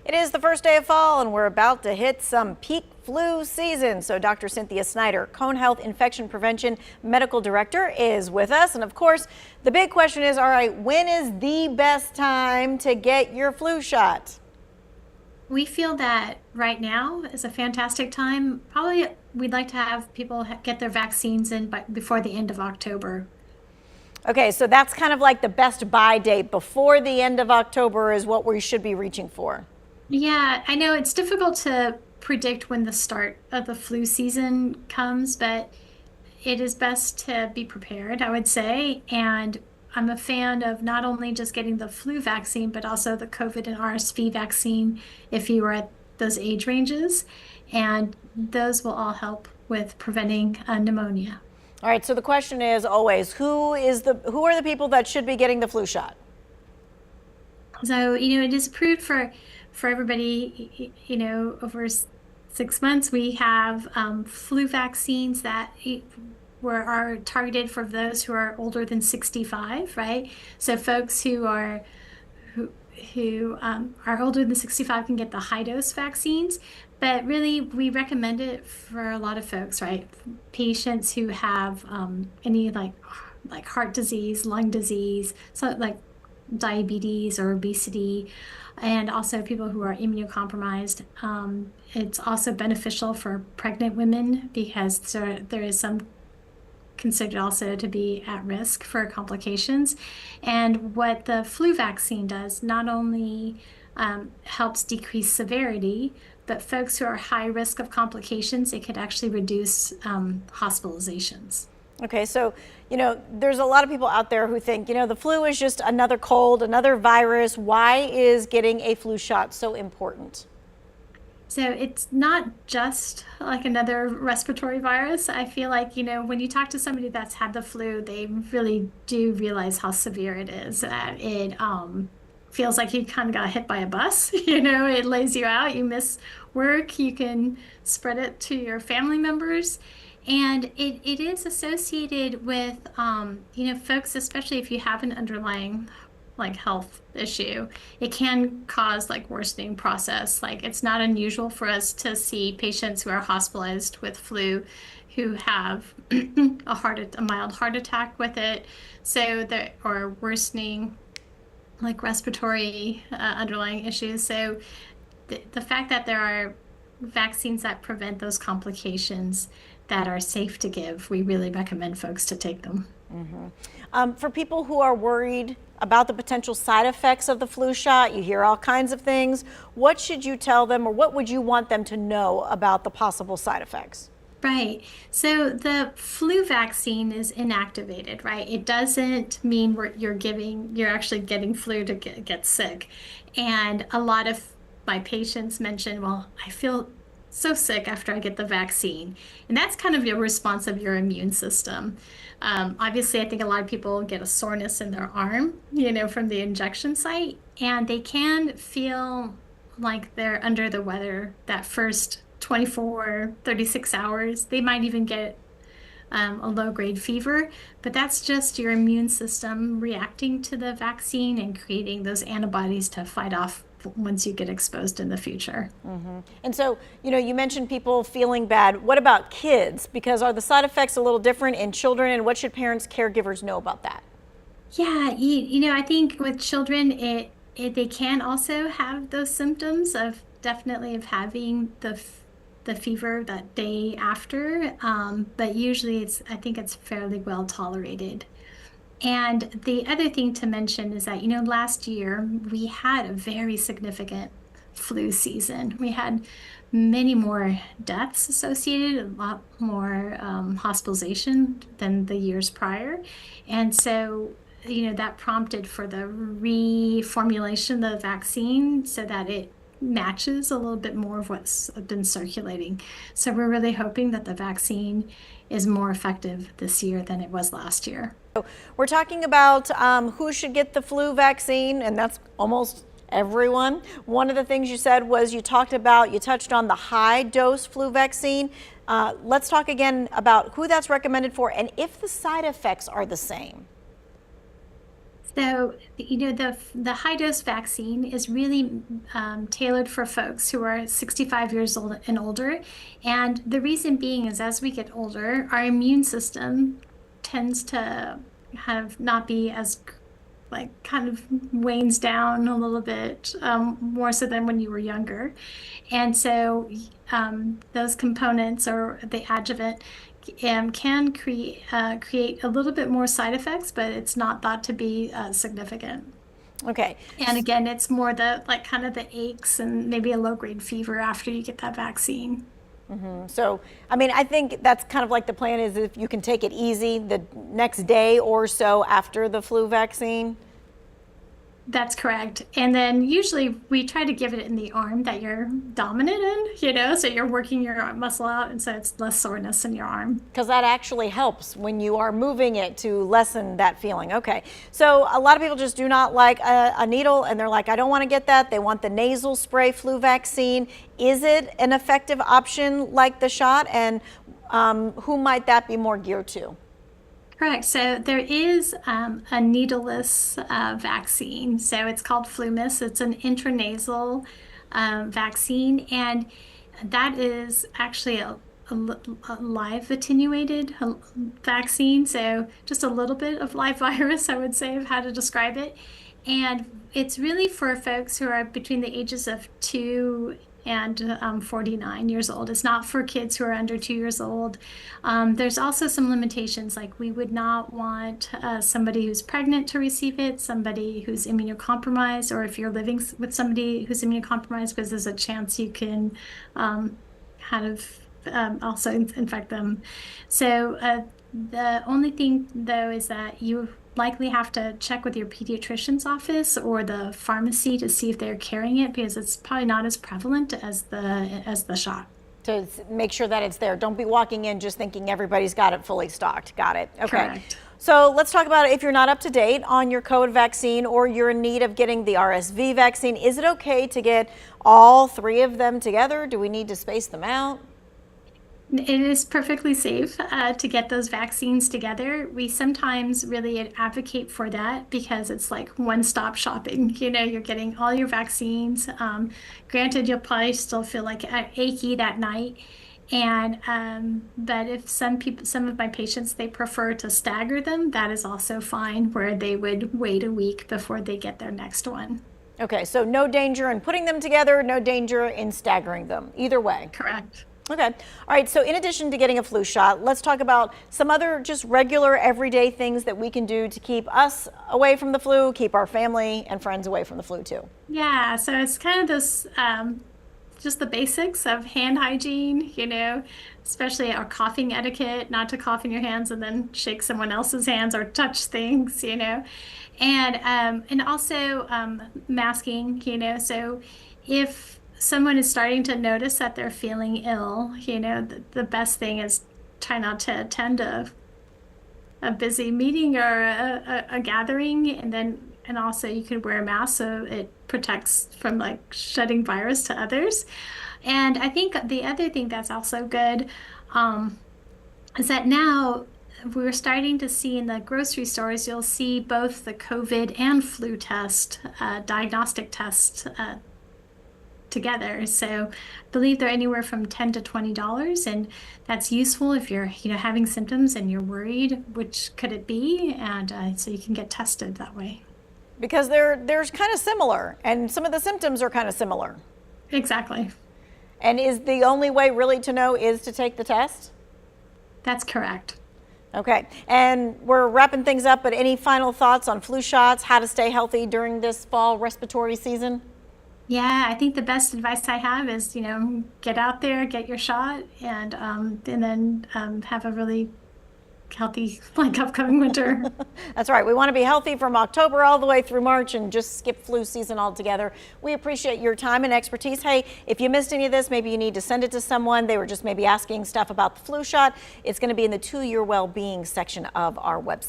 It is the first day of fall and we're about to hit some peak flu season. So Dr. Cynthia Snider, Cone Health Infection Prevention Medical Director, is with us. And of course, the big question is, all right, when is the best time to get your flu shot? We feel that right now is a fantastic time. Probably we'd like to have people get their vaccines in before the end of October. Okay, so that's kind of like the best buy date. Before the end of October is what we should be reaching for. Yeah, I know it's difficult to predict when the start of the flu season comes, but it is best to be prepared, I would say. And I'm a fan of not only just getting the flu vaccine, but also the COVID and RSV vaccine if you are at those age ranges. And those will all help with preventing pneumonia. All right, so the question is always, who are the people that should be getting the flu shot? So, it is approved for everybody, over 6 months. We have flu vaccines that are targeted for those who are older than 65, right? So folks who are older than 65 can get the high dose vaccines, but really we recommend it for a lot of folks, right? Patients who have any like heart disease, lung disease, so like diabetes or obesity, and also people who are immunocompromised. It's also beneficial for pregnant women because there is some considered also to be at risk for complications. And what the flu vaccine does not only helps decrease severity, but folks who are high risk of complications, it could actually reduce hospitalizations. Okay, so, there's a lot of people out there who think, the flu is just another cold, another virus. Why is getting a flu shot so important? So it's not just like another respiratory virus. I feel like, when you talk to somebody that's had the flu, they really do realize how severe it is. It feels like you kind of got hit by a bus. It lays you out, you miss work, you can spread it to your family members. And it is associated with, folks, especially if you have an underlying health issue, it can cause worsening process. It's not unusual for us to see patients who are hospitalized with flu who have a mild heart attack with it. Or worsening respiratory underlying issues. So the fact that there are vaccines that prevent those complications that are safe to give, we really recommend folks to take them. Mm-hmm. For people who are worried about the potential side effects of the flu shot, you hear all kinds of things. What should you tell them, or what would you want them to know about the possible side effects? Right. So the flu vaccine is inactivated, right? It doesn't mean you're actually getting flu to get sick. And a lot of my patients mention, well, I feel so sick after I get the vaccine. And that's kind of your response of your immune system. Obviously, I think a lot of people get a soreness in their arm, from the injection site, and they can feel like they're under the weather that first 24, 36 hours. They might even get a low-grade fever, but that's just your immune system reacting to the vaccine and creating those antibodies to fight off once you get exposed in the future. Mm-hmm. And so, you mentioned people feeling bad. What about kids? Because are the side effects a little different in children, and what should parents, caregivers know about that? Yeah, I think with children, they can also have those symptoms of having the fever that day after, but usually I think it's fairly well tolerated. And the other thing to mention is that, last year we had a very significant flu season. We had many more deaths associated, a lot more hospitalization than the years prior. And so, that prompted for the reformulation of the vaccine so that it matches a little bit more of what's been circulating. So we're really hoping that the vaccine is more effective this year than it was last year. We're talking about who should get the flu vaccine, and that's almost everyone. One of the things you said was you touched on the high dose flu vaccine. Let's talk again about who that's recommended for and if the side effects are the same. So, the high dose vaccine is really tailored for folks who are 65 years old and older. And the reason being is as we get older, our immune system tends to have not be as like kind of wanes down a little bit, more so than when you were younger. And so those components or the adjuvant can create a little bit more side effects, but it's not thought to be significant. Okay. And again, it's more the like kind of the aches and maybe a low-grade fever after you get that vaccine. So, I mean, I think that's kind of like the plan is if you can take it easy the next day or so after the flu vaccine. That's correct. And then usually we try to give it in the arm that you're dominant in, so you're working your muscle out, and so it's less soreness in your arm. Because that actually helps when you are moving it to lessen that feeling. Okay. So a lot of people just do not like a needle and they're like, I don't want to get that. They want the nasal spray flu vaccine. Is it an effective option like the shot? And who might that be more geared to? Correct. So there is a needleless vaccine. So it's called FluMist. It's an intranasal vaccine, and that is actually a live attenuated vaccine. So just a little bit of live virus, I would say, of how to describe it. And it's really for folks who are between the ages of 2 and 49 years old. It's not for kids who are under 2 years old. There's also some limitations, like we would not want somebody who's pregnant to receive it, somebody who's immunocompromised, or if you're living with somebody who's immunocompromised, because there's a chance you can also infect them. So the only thing, though, is that you likely have to check with your pediatrician's office or the pharmacy to see if they're carrying it, because it's probably not as prevalent as the shot. To make sure that it's there. Don't be walking in just thinking everybody's got it fully stocked. Got it. Okay. Correct. So let's talk about if you're not up to date on your COVID vaccine or you're in need of getting the RSV vaccine. Is it okay to get all three of them together? Do we need to space them out? It is perfectly safe to get those vaccines together. We sometimes really advocate for that because it's like one-stop shopping. You're getting all your vaccines. Granted, you'll probably still feel like achy that night. But if some of my patients, they prefer to stagger them, that is also fine, where they would wait a week before they get their next one. Okay, so no danger in putting them together, no danger in staggering them, either way. Correct. Okay. All right. So in addition to getting a flu shot, let's talk about some other just regular everyday things that we can do to keep us away from the flu, keep our family and friends away from the flu too. Yeah. So it's kind of this, just the basics of hand hygiene, especially our coughing etiquette, not to cough in your hands and then shake someone else's hands or touch things, and also masking, So if someone is starting to notice that they're feeling ill, the best thing is try not to attend a busy meeting or a gathering, and also you could wear a mask so it protects from like shedding virus to others. And I think the other thing that's also good is that now we're starting to see in the grocery stores, you'll see both the COVID and flu test, diagnostic tests together. So I believe they're anywhere from $10 to $20, and that's useful if you're having symptoms and you're worried, which could it be, and so you can get tested that way. Because they're kind of similar, and some of the symptoms are kind of similar. Exactly. And is the only way really to know is to take the test? That's correct. Okay, and we're wrapping things up, but any final thoughts on flu shots, how to stay healthy during this fall respiratory season? Yeah, I think the best advice I have is, get out there, get your shot, and then have a really healthy, upcoming winter. That's right. We want to be healthy from October all the way through March and just skip flu season altogether. We appreciate your time and expertise. Hey, if you missed any of this, maybe you need to send it to someone. They were just maybe asking stuff about the flu shot. It's going to be in the 2-year well-being section of our website.